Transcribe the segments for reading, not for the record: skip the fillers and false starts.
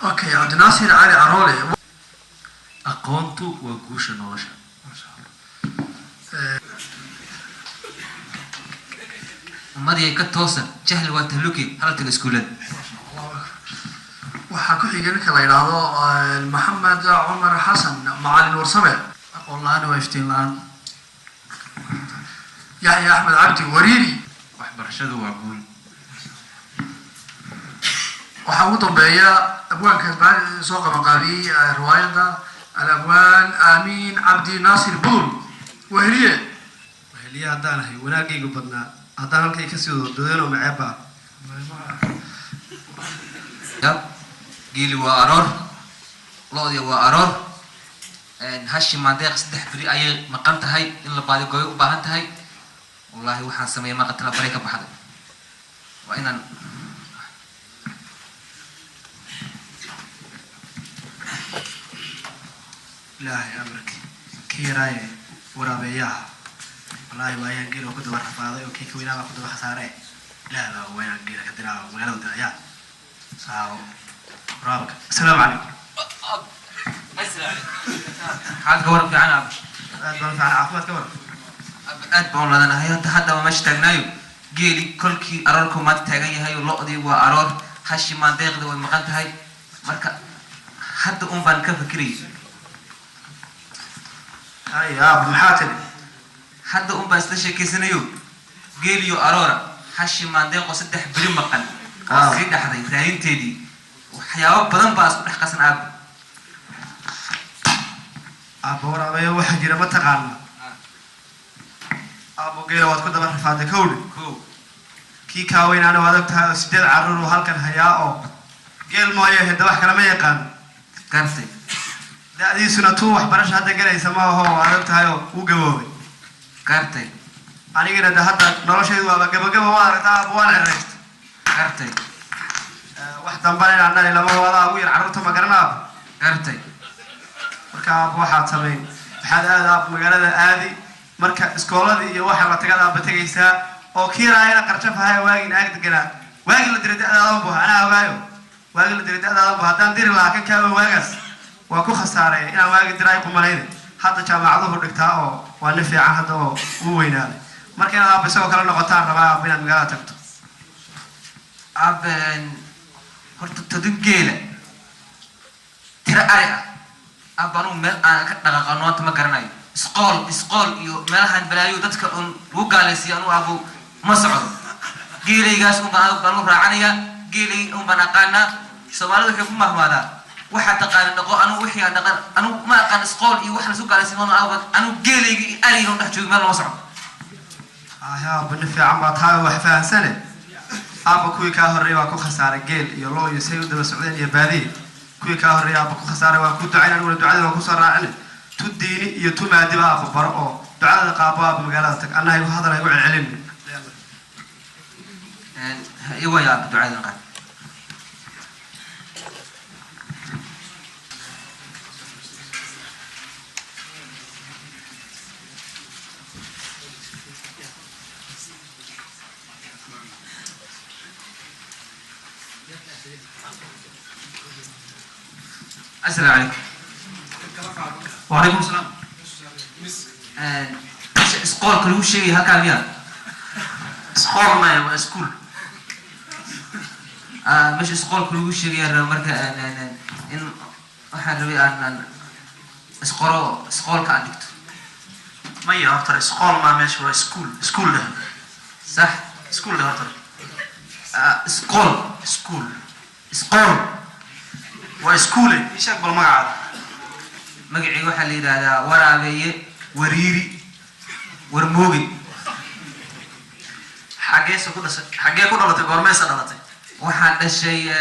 اوكي عبد الناصر علي عرولي aqoontu waa guusha nolosha. ما شاء الله. umadii ka toosan jahli waa tahluki halka iskuulada. waxaa ku xigay ninka la yiraahdo maxamed cumar xasan macalin warsame aqoon la'aan waa iftiin la'aan. yaxya axmed cabdi wariiri waxbarashadu waa guul. waxaa ugu dambeeya abwaanka soo qabanqaabiyey riwaayadda alabwaan aamin cabdi naasir buul weheliye haddaan ahay wanaagaygu badnaa haddaan halkay ka sii doodeen oo maceeba geeli waa aroor loodii waa aroor hashi maandeeq 3 biri ayay maqan tahay in la baadi gooyo u baahan tahay wallahi waxaan sameeyay ma qatala baray ka baxday waa inaan ilaahay amarki kiiraay waraabeeyaa wallahi waa ayaan geelo ku daba rafaaday oo kii weynaa ku daba khasaaray ilaahay waa ayaan geelo ka diraa magaalada daayaa saaw raabka assalaamu calaykum حالك ورق في عنب أدبان في عافمات كبر أدبان لنا هاي حتى ما مش تجنايو جيلي كل كي أراركم ما تتجني هاي اللقطة وأرار هالشي ما داخل والمقام هاي مركا حتى بان كفكري هاي يا أبو الحاتم حتى بان استشي كيسنيو جيلي وأرارا هالشي ما داخل وسدح بريم مقام سيد أحد يثارين تدي وحياة بدن باس نحقسن عب أبو رابي واحد جرى ما تقال أبو جيل واد كده بروح فاضي كولي كي كاوين أنا وادك سجل عرور وهالكن هياء جيل ما يهد واحد كلام يقان كارثة ده دي سنة توح برش هذا جرى يسمعه هو وادك هياء وجوابي كارثة أنا جرى ده هذا نرش يدوا بجوا وارد أبو وان عرفت كارثة واحد تنبأ عنا لما هو هذا وير عرورته ما قرنا كارثة marka waxa sameey waxa aad magaalada aadi marka iskoolada iyo waxa la tagada batagaysa oo kiiraayna qarjafahay waagin aag deganaa waagin la diray da'daada buu ana ogaayo waagin la diray da'daada buu hadaan diri laakiin ka waagaas waa ku khasaaray inaan waagin diray qumalayda hadda jaamacaduhu dhigtaa oo waa la fiican hadda oo uu weynaaday marka inaad bisoo kala noqotaan rabaa inaad magaalada tagto aben horta tadgeela tira ariga abanu meel aan ka dhaqaaqno inta ma garanayo isqool iyo meelahan balaayo dadka uu gaalaysiyo anu abu ma socdo geelaygaas uu baan raacanaya geelay uu baan aqaana Soomaalidu waxay ku mahmaadaan waxa taqaan dhaqo anu wixii aan dhaqan anu ma aqaan isqool iyo wax la soo gaalaysiyo anu geelayga ariga dhex joogo meel ma socdo yaa bani fiican baad tahay wax fahansanay aba kuwii ka horeeyay waa ku khasaaray geel iyo loo iyo say u daba socdeen iyo baadiye kuwii ka horeeyay aba ku khasaaray waa ku ducaynaan wala ducada waa ku soo raacin tu diini iyo tu maadiba aba baro oo ducada qaabo aba magaalada tag annahay ku hadalay u celcelin iyo waa ducada qad السلام عليكم. وعليكم السلام. سكول كل شيء هكذا ميا. سكول ما هو سكول. مش سكول كل شيء يا مركز إن أحد ربي أن سكول كأدكت. ما هي أكتر سكول ما مش هو سكول ده. صح. سكول ده أكتر. سكول. وسكولي إيش أقبل مقعد مقعي وحلي هذا ورابي وريري ورموجي حاجة كلها تقرمي سنتي وحنا الشيء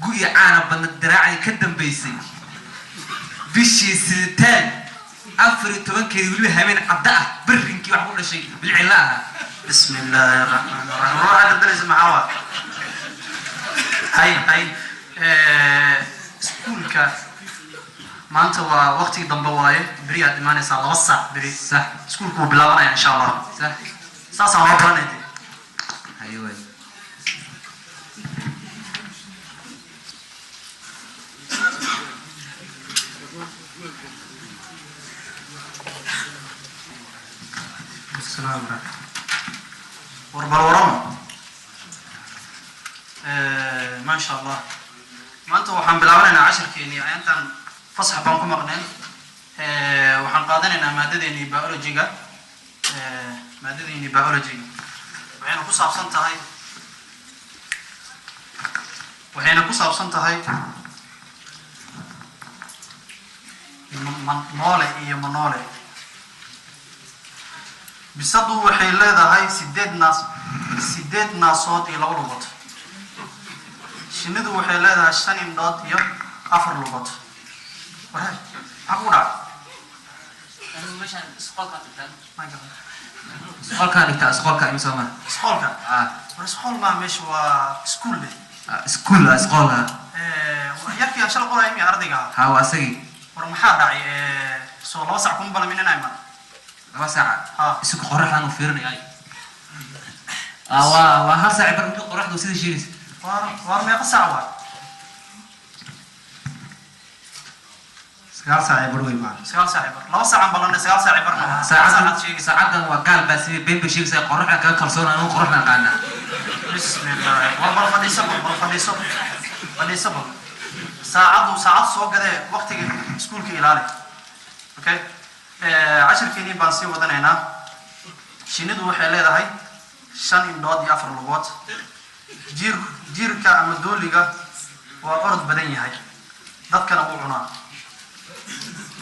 قوي عنا بن الدراعي كدم بيسي بشي ستان أفرد تبكي يقول لي همين عداء برنكي وحقول شيء بالعلاها بسم الله الرحمن الرحيم روح هذا الدرس معاه هاي سكولك ما أنت وقتي ضمبواي بريء إيماني صار وسع بريء صح سكولك بلاوانا إن شاء الله صح ساسا ما برنيتي أيوة السلام عليكم. warbalwarama ما شاء الله maanta waxaan bilaabanaynaa casharkeennii intaan fasax baan ku maqneen waxaan qaadanaynaa maadadeennii biology-ga waxayna ku saabsan tahay noole iyo manoole bisadu waxay leedahay 8 naasood iyo 2 lugood shinnidu waxay leedahay 5 indhood iyo 4 lugood waxa ku dhac اسقولك امسوما اسقولka اسقول ما meesha waa school leh اسقول اسقولها yarkii aan shalay qoray mi ardayga ها واسقي war maxaa dhacay soo 2 saac kuma balaminayna ma 2 ساعة ها اسق قرحان وفيرني اي وهل ساعة برد قرحته سيدي شيريس war meeqa saac waa 9 ساعة بروي معنا 9 saac bar 2 saac balanay 9 saac barna ساعة وقال بس بين بشير ساعة قرحنا كان كرسونا أنا قرحنا قانا بسم الله والله فدي سبب ساعات سoo gaday waqtiga iskuulka ilaali okay casharkeeni baan sii wadanaynaa shinnidu waxay leedahay 5 indhood iyo 4 lugood jiirka ama dooliga waa orod badan yahay dadkana uu cunaa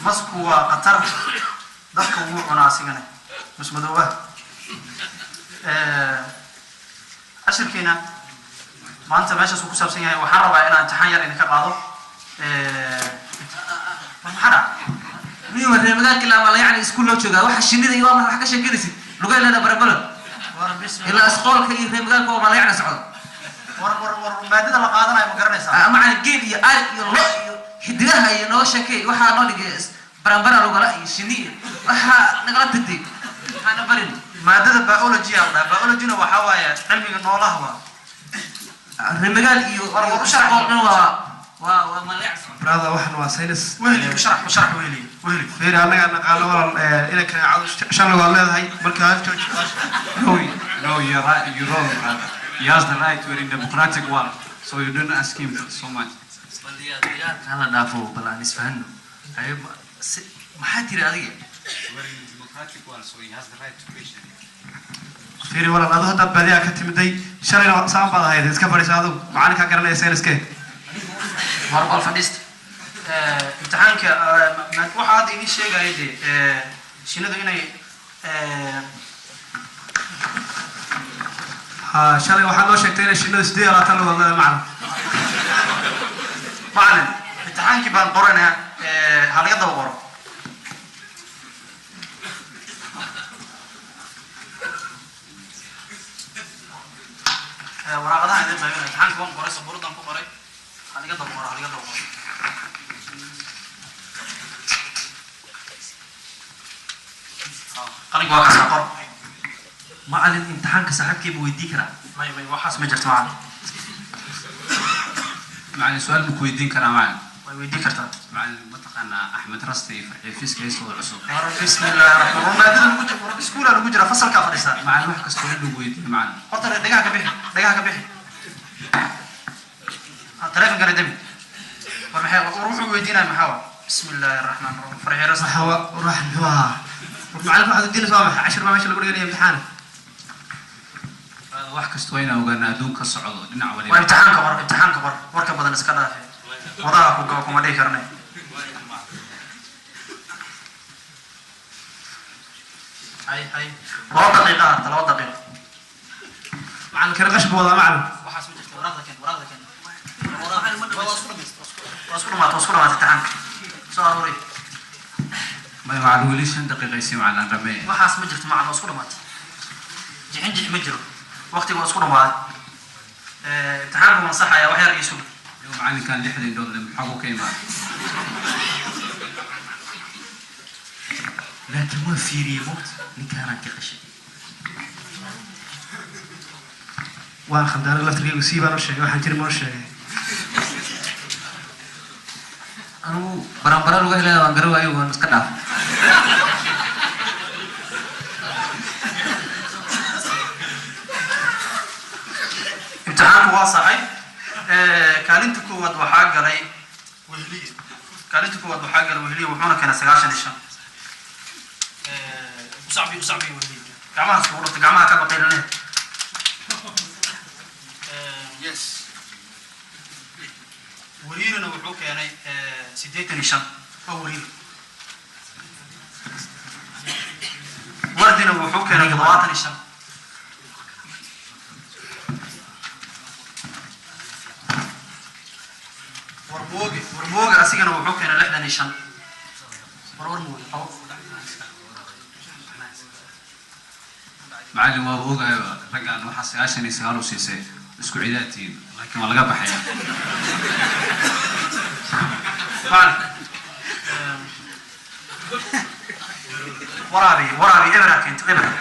masku waa qatar dadka uu cunaa asigana musmadooba casharkeena maanta meeshaas uu ku saabsan yahay waxaan rabaa inaan imtixaan yar idinka qaado maxaa ميو مريمدان كلا ما يعني اسكول لو جوغا waxa shinida iyo waxa ka sheeganaysid lugaa leena barabalo war bismi ila asqoolka iyo reemdaan ko ma la yani socdo war maadada la qaadanayo ma garanaysaa ama aan geed iyo ari iyo lo iyo hidigaha iyo noo sheekay waxa noo dhigay barambara lugala iyo shiniyo waxa nagala tagtay waxaan barin maadada biology waxa waaye cilmiga noolaha waa reemdaan iyo asqoolna waa ma la yani brother waxan waa saynis wehli sharax wehli feer anaga naqaano wal ila ka caad shan lugood leedahay marka hal jooj No, you're right. You're wrong, brother. He has the right. We're in democratic world, so you don't ask him so much. kala dhaafo balaan isfahanno ay maxaa tiri adiga We're in democratic world, so he has the right to question. feer wala adu hadda badiya ka timiday shalayna saan baad ahayd iska fadhiisaado macalinka garanay sayniske warbal fadhiist imtixaanka waxa aad idin sheegayay shinnidu inay shalay waxaa noo sheegtay inay shinnidu 8 lugood leedahay macna macalin imtixaankii baan qoranaa halaga daba qoro waraaqadaha idin qaybinaya imtixaanka waan qoray sabuuradan ku qoray halaga daba qoro qalinka waa kaasa qor macalin imtixaanka saaxiibkii weydii kara may waxaas ma jirto macalin معلم سؤال مكويدين كلام معلم. way weydii kartaa معلم متقنا أحمد رستي في فيسك يسوع العصور. بسم الله الرحمن الرحيم maadada lagu jiro iskuul lagu jira fasalka fadhiisa معلم واحد كسؤال مكويدين معلم. horta dhagaha ka bixi telefoon kale demi war wuxuu weydiinaya maxaa waa بسم الله الرحمن الرحيم فرحي رست waxa ruux waa macalin waxa diin soo maxay 10 meesha lagu dhigay imtixaan واحد كسؤال وقلنا دون كصعود دنا waa ولي. imtixaanka qor warka badan iska dhaafay wadaha ku kuma dhigi karnay hay 2 daqiiqo macalin kare qash booda macalin waxaas ma jirto waraaqda keen wasku dhamaatay imtixaanka soo aruuray ما معلم وليش دقيقة يسمع عن رمي. waxaas ma jirto macalin wasku dhamaatay jixin ma jiro waqtigu wasku dhamaaday imtixaanku ma saxaya wax yar iisu يوم معلم كان لحد دول محقق كيما. laakiin waa fiiriyey moogta ninkaanaan ka qashay waan khaldaanay laftirkaygu sii baan u sheegay waxaan jiri ma u sheegay anugu baranbara lagu helaya waan garawaayo waan iska dhaaf امتحانك واصحي كالنت كواد waxaa galay wehliye kaalinta koowaad waxaa galay wehliye wuxuuna keenay 95 وصعبي wehliye gacmaha soo ururta gacmaha ka baqaylane yes wehliyeena wuxuu keenay 85 oo wehliye wardina wuxuu keenay 25 ورموجة أسيجنا وحكينا لحدا نيشان ورموجة معلم وابوغا رجع نروح عشان يسهروا سيسي اسكو عيداتين لكن ما لقى بحياة ورابي إبرة كنت إبرة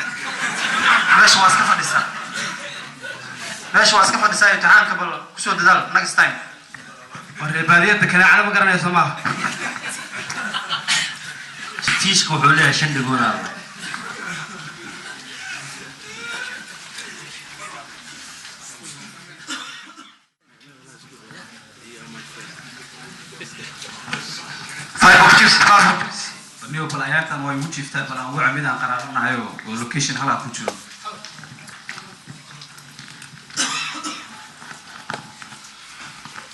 ماشي واسكفة لسا امتحان قبل كسود دال next time والرباطية كنا على مقرن يا سماح تيشك وحولها شندقونا niyo bal ayaatan way u jiiftaa bal aan waxa mid aan qaraaranayo oo location hala ku jiro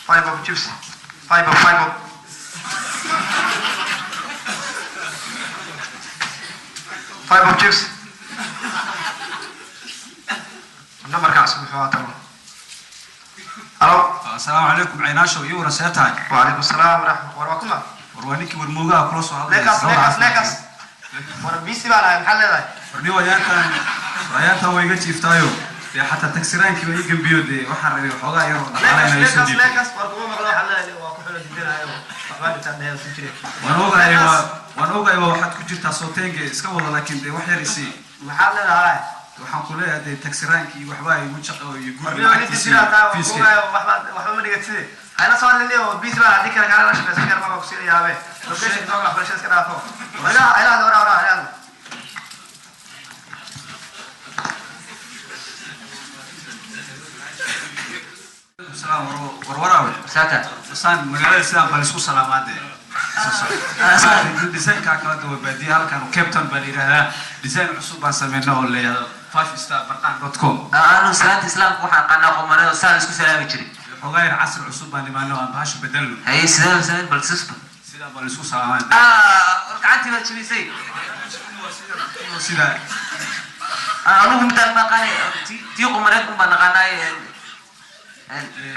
five of chips five of chips number kaas muxuu ahaa alo assalaamu calaykum caynaasho iyo warasaytahay wa alaykum salaam warahmatullahi warwaaniki warmoogaha kula soo hadlay lekas war bisi baan ahay maxaa leedahay warniyo ayaatan way iga jiiftaayo dee xataa tagsiraankii way iga biyode waxaan rabay waxoogaa yaroo dhaqaalaynaa isoo dhiibay lekas war kuma maqlo waxaa leedahay waa ku xilo jidinaayo waxbaa intaan dheer ku jiray waan ogahay waxaad ku jirtaa sooteenge iska wada laakiin dee wax yar isii maxaa leedahay waxaan ku leeyahay dee tagsiraankii waxbaa igu jaqo iyo guriga fiiska waxba ma dhigatide hayna soo hadlinayo bisi baan haddii kale kaala la shaqaysan kara maba ku siina yaabe location nooga waxbarashada iska dhaafo aylaada السلام وراوي ساكت سان مقالة سلام بالسكو سلامات ديزاين كاكلاد وبادي هالكانوا كابتن باليرها ديزاين عصوب سميناه اللي 5starbarqan.com أنا سلامت إسلام وحنا قلنا قمنا سال اسكو سلام يجري وغير عصر عصوب أنا ما نوع باش بدلوا هي سلام بالسسبة سلام بالسكو سلامات ركعتي ما تشوي سي سلام أنا ممتن ما قاني تي قمنا كم بنقانا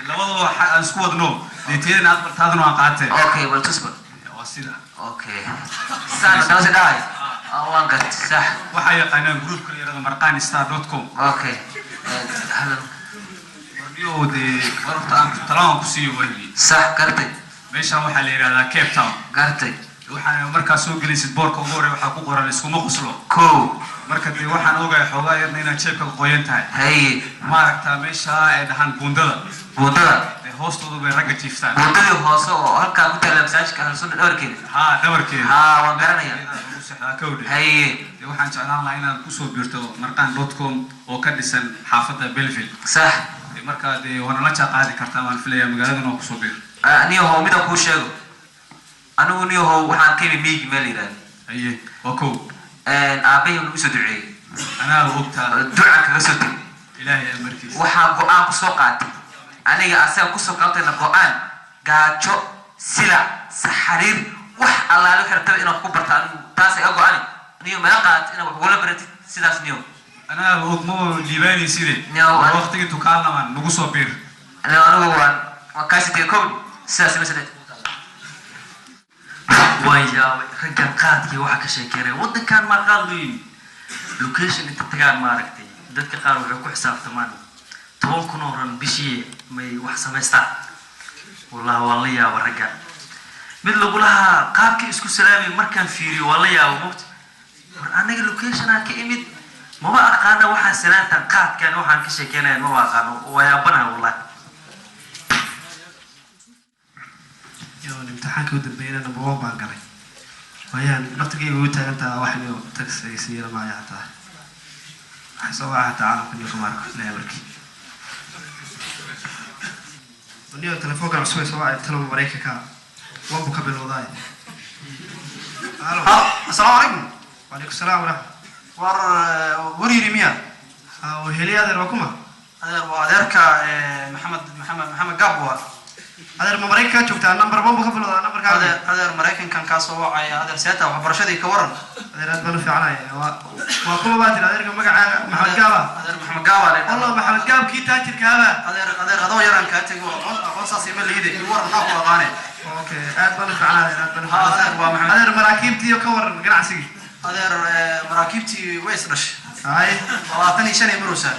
labadaba isku wadno deeteedna aad bartaadna waan qaatay okay wal tusba waa sida okay sana taas dhaay waan gat sax waxa yaqaanaan groupka yarada marqanistar.com okay hada warniyo de warta aan talaan ku siiyo wali sax gartay meesha waxa la yiraahdaa Cape Town gartay waxaan markaa soo gelisay boorka ugu hore waxa ku qoran iskuma qoslo ko marka dee waxaan ogahay xoogaa yarna inaad jeebka qoyan tahay hay ma aragtaa meesha ay dhahan buundada dee hoostoodu bay ragga jiiftaan buundadii hoose oo halkaa ku taala masaajidka halsuuna dhabarkeeda haa dhabarkeeda haa waan garanayaa hay dee waxaan jeclaan lahaa inaad kusoo biirto marqaan.com oo ka dhisan xaafadda Belleville sax markaa dee waana la jaaqaadi kartaa waan filayaa magaaladan oo kusoo biir aniyo hoo mida kuu sheego anigu niyo hoo waxaan ka imi miigi meel yidhaahdo haye waa kow aabbahay uu soo duceeyey anaa ogtaa duca kaga soo tegay ilaahay amarkiisa waxaan go'aan ku soo qaatay aniga asaga ku soo qaatayna go'aan gaajo silac saxariir wax allaale waxay rabtaba inaad ku barta anigu taas iga go'ani niyo mala qaat inaad wax ugula baratid sidaas niyo anaa ogmo liibaani side waqtigii tukaalnaman nagu soo biir anigu waan kaasitay kow sidaas ma saddex ويا رجال قادكي واحد كشيكيري ودك كان ما قادوين لوكيشن انت تقال ماركتي دتك قال وحو حساب تمان تبون كنورن بشي مي wax sameystaa والله والله يا ورجال mid lagu lahaa qaabkii isku salaamay markaan fiiriyo wala yaabo moqt aniga location aan ka imid ma aqaana waxa salaantan qaadkan waxaan ka sheekeynaa ma aqaano wayaabana wallahi امتحانك ودبينا انا بوابا بان قري ويان نفتقي ويتا انت واحد تاكسي يصير معي حتى حسوا حتى عالم كل يوم لا يبركي ونيو تلفون كان عصوي سواء تلو مريكا كا وابو كبل وضاي السلام عليكم. وعليكم السلام ورحمة وريري ميا وهلي هذا الركومة وأديرك محمد قابوا هذا المريكا شفت النمبر بابو كبل وضاي النمبر كذا هذا المريكان كان كاسو هذا سياتا وحبرشدي كورن هذا راتبنا في عناية وكل بات هذا رقم مقع محمد قابا هذا محمد قابا والله محمد قاب كي تاجر كهذا هذا غدو يران كاتي وقصص يمل يدي يورن ناقو أغاني اوكي راتبنا في عناية راتبنا في عناية هذا المراكب تيو كور قناعسي هذا مراكبتي ويس رش هاي وطني شني مروسا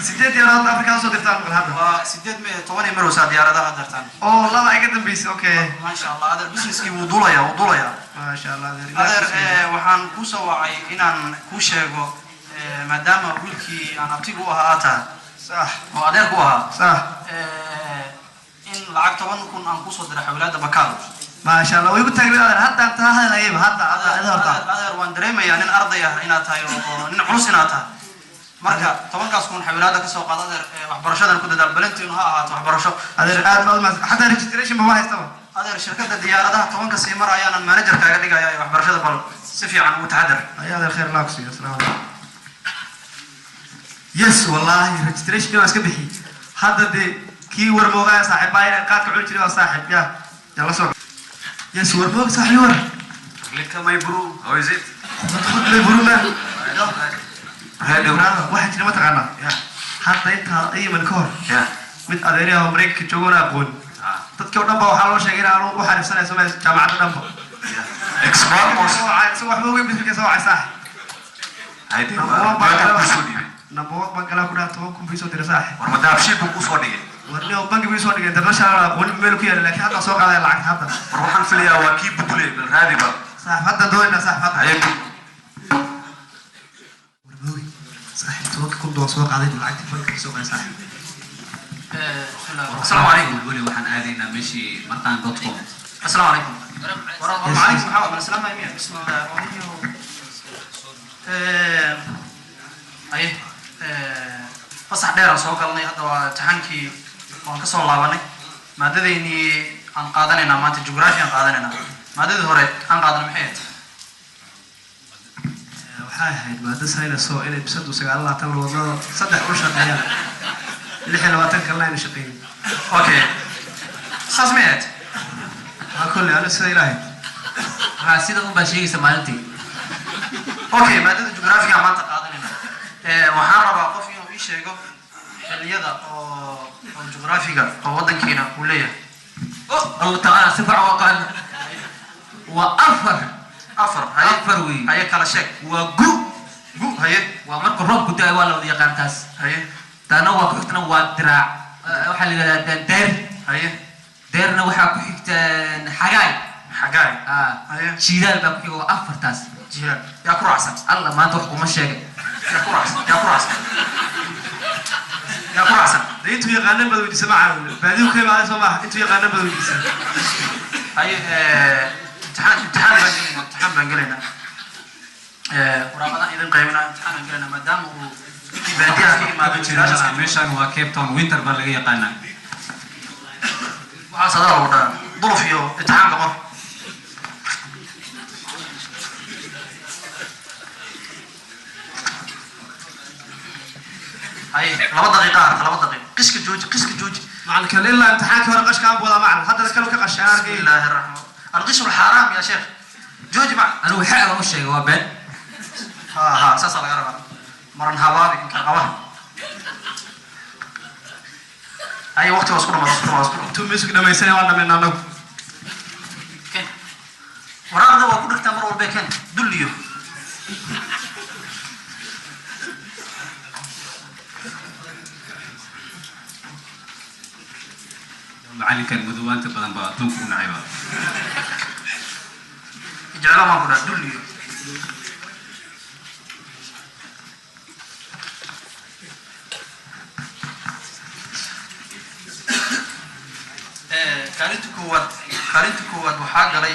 سيدات ديارات أفريقيا صوت ترتان من هذا وسيدات طواني مروسا ديارات هذا ترتان والله ما يقدم بيس اوكي ما شاء الله هذا البزنس كي وضولا ما شاء الله هذا waxaan ku soo wacay inaan ku sheego maadaama wiilkii aan abtigu u ahaa ata صح oo adeer ku ahaa صح in lacag 10,000 aan ku soo diray xawlaada bakaal ما شاء الله ويقول تقريبا هذا انت هذا لا يبغى هذا adeer waan dareemayaa nin arday ah inaad tahay oo nin culus inaad tahay marka 10,000 kun xawlaada ka soo qaad adeer waxbarashadan ku dadaal balantii inuu ha ahaato waxbarasho هذا حتى ريجستريشن ما هيستوى adeer shirkadda diyaaradaha 10 sii mar ayaan manager kaaga dhigayaa waxbarashada bal si fiican u taxadar هذا الخير لاك سي السلام عليكم يس والله ريجستريشن كما اسكبخي هذا دي كي ورموغا صاحب باين قادك عول جري صاحب يلا سوق يس ورموغ صاحب ور لك ما يبرو او يزيد خذ لي برونا هذا واحد كلمه تقانا حتى انت اي من كور mid adeeriyaha Mareykanka joogana aqoon dadka oo dhan baa waxa loo sheegay in aanu u xariifsanayso meel jaamacadda dhanba expert wax ma weyn bisbiga soo caysaa هايدي نبوك بنك لا كنا تو كم بيسو درساه ورمدا بشي بوكو سو دغه ورنيو بنك بيسو دغه انترناشونال aqoon meel ku yaala laakiin hadda soo qaaday lacag hadda waxaan filayaa waa kii budulay bal raadi ba صح hadda doona صح hadda ayay warboy صح تو كم doo soo qaaday lacag bank soo qaaday صح السلام عليكم ولي waxaan aadaynaa meeshii martaan.com السلام عليكم ورحمة عليكم محمد السلام عليكم بسم الله أيه فصح دير سو galnay hadda waa taxankii waan ka soo laabanay maadadeeni aan qaadanayna maanta geography aan qaadanayna maadadii hore aan qaadanay maxay waxay ahayd maadada sayna soo inay bisadu 9 wadada saddex u shaqeeyaan 26 kalena inay shaqeeyaan okay sasmeet ha kulli ana sida ilaahay ha sida un baa sheegaysa maalintii okay maadada geography aan maanta qaadanayna waxaan rabaa qof inuu ii sheego xilliyada oo geography-ga oo wadankeena uu leeyahay الله تعالى سبع وقال وأفر afar وي haye kala sheeg وجو gu haye ومرك الرب قد ولا ودي قانتاس haye تانا وكحتنا ودراع وحل دير haye ديرنا وحا كحتنا حجاي xagaay haye شيدال بقى وأفر تاس jihaad yaa ku raacsan الله ما تحكم الشيء yaa ku raacsan yaa ku raacsan yaa ku raacsan intuu yaqaanan bad weydiisa ma caawin baadiyu ka imaaday soo maaha intuu yaqaanan bad weydiisa haye imtixaan baan gelaynaa waraaqadan idin qaybina imtixaan baan gelaynaa maadaama uu baadiyaha ka imaado jilaasha meeshan waa Cape Town winter baa laga yaqaanaa waxaa sadar lagu dharaa duluf iyo imtixaanka qor haye 2 daqiiqo qishka jooji macalin kale ilaa imtixaanka hore qashka aan wada macalin hadda kale ka qashay بسم الله الرحمن الغش الحرام يا شيخ جوجي مع أنا وحاء ما الشيء وبين ها اساس على غرض مرن هبابي ان قبه اي وقت واسكو ما intuu miisku dhamaysanay waan dhameynaa anagu waraaqda waa ku dhigtaa mar walba kan dulliyo macalinkan muduwaanta badan baa adduunka u nacayba ijeclo maan ku dhaha dulliyo kaalinta koowaad waxaa galay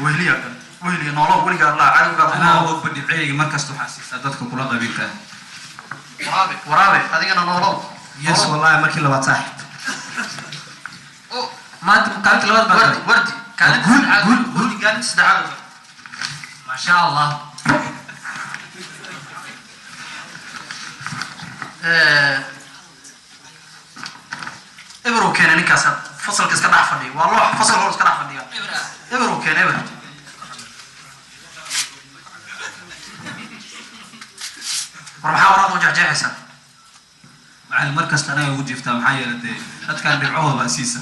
wehliya noolo weligaa laa cadowgaa anaa ogba dhibceyga markasta waxaa siisaa dadka kula qabiilka waraabe adigana noolow yes wallahi markii labaad saaxib ما أنت كانت الولد وردي بدري وردي كانت وردي كانت استدعاء ما شاء الله. إبرو كان نكاس فصل كيس كده حفظي والله فصل هو كده حفظي إبرو كان إبرو ومحاورات وجه جاهزة مع المركز أنا وجهي في محايا لدي كان بيبيعوها بأسيسة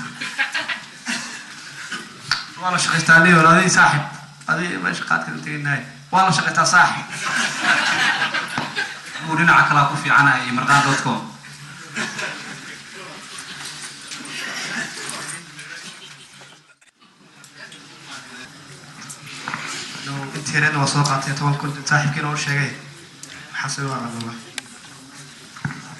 والله شقيتاني ولا هذه صاحب هذه ما شقات كنت هاي والله شقيتها صاحب ودينا عكلاكو في عنا مرقان.com لو انت رين وسوقات طبعا كنت صاحب كده اول شيء حسب والله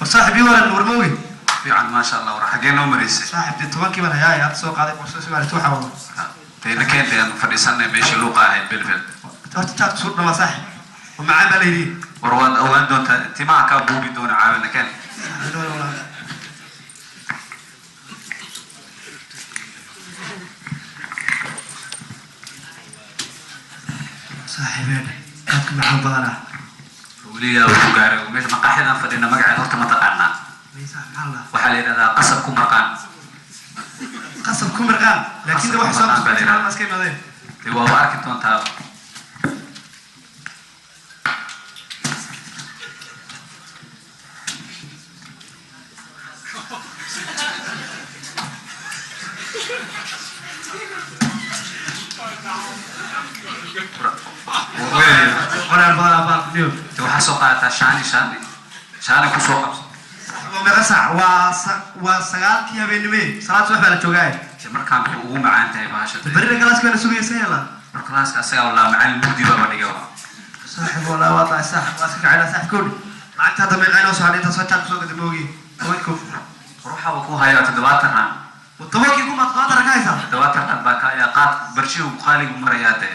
وصاحبي ولا الورموي في عن ما شاء الله وراح جينا ومريسي صاحب طبعا كده هاي هات سوق هذا بروسس ولا توحى والله تينا كان لأن فريسنا ماشي لوقا هاي بالفعل تاخد صورة ما صاحب ومعاه بليدي ورواد أوان دون تماع كابو بدون عاون كان صاحبين كانت معاه بضنا وليا وجاري ومش مقاحنا فدينا مقعد هرت متقنا ليس الله وحالينا هذا قصبكم مرقان قصبكم مرقان لكن ده واحد صار مسكين هذا هو وارك انتو انت ولا البضنا اليوم waxaa soo qaadataa shaani ku soo qabso ومغسع وسقال كيا بينمي صلاة صبح على توجاي markaan ugu macaan tahay baashada برينا جلاس كنا سوي سيلا markaaska asaga walaa macaan mugdi baa dhiga صاحب ولا وضع صاحب ماسك على صاحب كل ما انت هذا ما يغنوا سعودي تصدق سوق دموغي وينكم ruuxa ku haya 7 والطبق يكون متقاطر كايسا 7 baa ka ya qaad barshigu qaaligu marayaate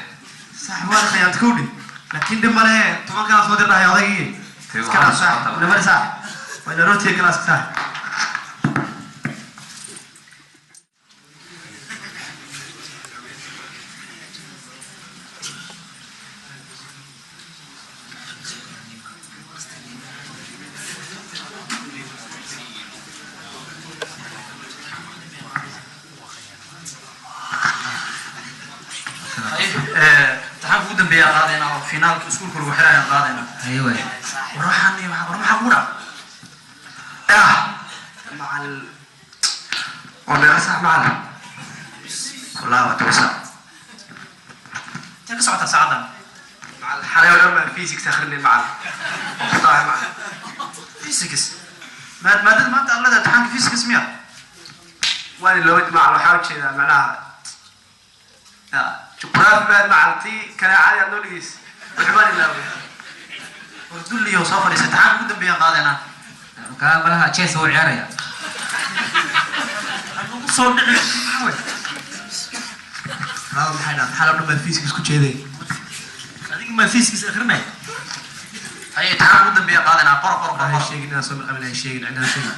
صاحب ولا خيانت كودي لكن دم مره طبق كان صدر راهي هذا كان صاحب ولا مره صاحب ولا روتي كلاس صاحب امتحان كود بيا قادينا او فينال اسكول كل وحرايا قادينا أيوة وروحني وروح حقودا مع ولا صاحب معنا والله وتوسع تك ساعه ساعه مع الحلاوه لما الفيزيكس اخرني معنا وقطاع معنا فيزيكس ما انت الله امتحان فيزيكس 100 وانا لو مع حاول كذا معناها جغرافي بعد معلتي كان عادي نوريس وحمان الله وتقول لي يوسف لي امتحان كود بيا قادينا كان بلها تشيس هو عياريا صور دقيق حاول هذا محينا حالا لما الفيزيكس كنت كذي هذيك ما فيزيكس اخرنا هي امتحان كود بيا قادينا قر هاي الشيء قلنا نسوي قبل هاي الشيء عندنا شيء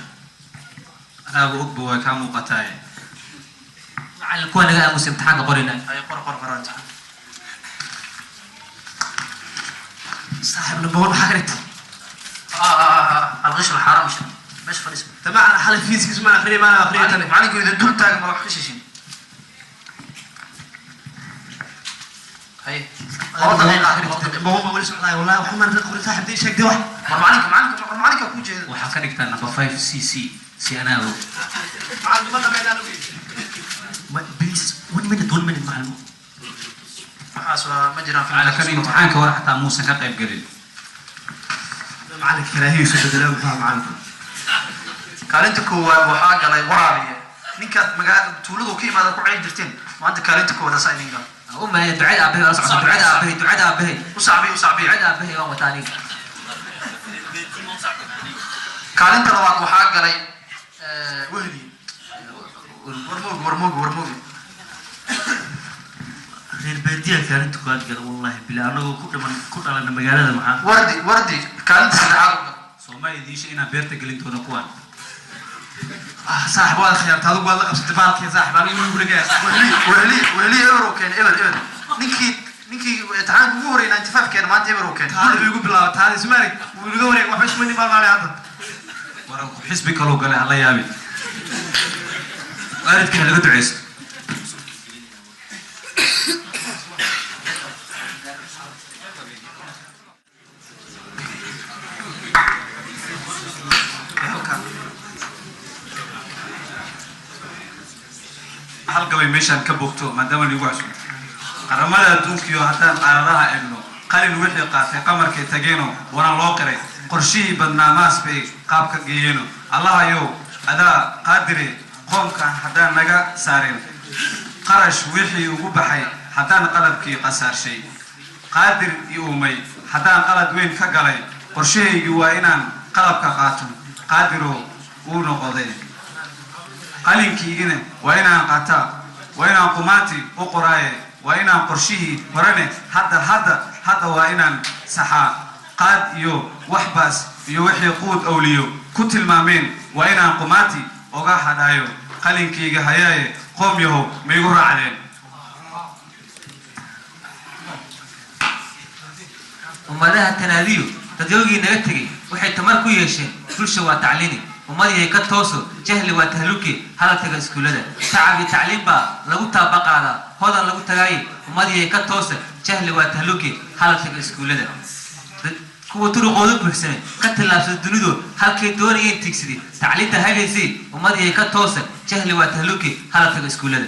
أنا بأقبل وكان مقطعي على الكون اللي مسلم امتحان قرينا هي قر انت صاحب نبون حقرت الغش الحرام مش فريس تبعنا حال الفيزيكس ما اخري ما اخري معلك معلك اذا دول تاج ما راح كشيشين هي ما هو ليش والله محمد نقول صاحب دي شك دي واحد معلك اكو جيد waxaa ka dhigtaa number 5 cc si anaago معلم ما تبعنا بليز 1 minute 1 minute معلم حاسوا ما جرى في على kan imtixaanka hore xataa muusan ka qayb gelin معلم كراهيه سجد له معلم kaalinta koowaad waxaa galay waraabiye ninka magaalada tuuladu ka imaada ku ceel jirteen maanta kaalinta koowaad asaa idin gal أمي دعاء أبيه ولا صعب دعاء أبيه usacbi دعاء أبيه يوم ثاني kaalinta labaad waxaa galay wehdi warmoog reer baadiya kaalinta koowaad gala wallahi bilaa anagoo ku dhalana magaalada maxaa wardi kaalinta saddexaad Soomaaliya diisha inaa beerta gelin doona kuwan صاحب واحد خيارت هذا قال لك قبضت بالك يا صاحب أنا يقول لك يا وهلي إبرو كان إبر نيكي تعال جوري 95 كان ما أنت إبرو كان هذا يقول بلا هذا سمارك ويقول لك وحش مني بال مالي هذا ورا حسبك لو قال الله يابي أريد كنا لقد عيسى حلقة بيمشان كبوكتو ما دام اللي يقعسوا قرمنا الدنيا حتى عرضها ابنه قال الوحي قاتل قمر كي تجينه وانا لوقري قرشي بدنا ماس بي قابك جينه الله يو هذا قادري قوم كان حتى نجا سارين قرش وحي وبحي حتى نقلب كي قصار شيء قادر يومي حتى نقلب وين كجلي قرشي يوائنا قلب كقاتم قادروا ونقضي قالين كيجينا وإنا قاتا وإنا قماتي وقراي وإنا قرشيه ورني حتى وإنا سحا قاد يو وحبس يوحي قود أوليو كتل مامين وإنا قماتي وقا حدايو قالين كيجي هياي قوم يهو ميقر عليه ومدها التناديو تديوغي نغتري وحي تمركو يشين كل شوى تعليني ومدي كتوسو جهل وتهلوكي هذا تجا اسكولده تعب تعليم با لو تابق على هذا لو تجاي ومدي كتوسو جهل وتهلوكي هذا تجا اسكولده كو ترو قودك بحسن كتلاف الدنيا هل كي دوري تكسدي تعليم هاي زي ومدي كتوسو جهل وتهلوكي هذا تجا اسكولده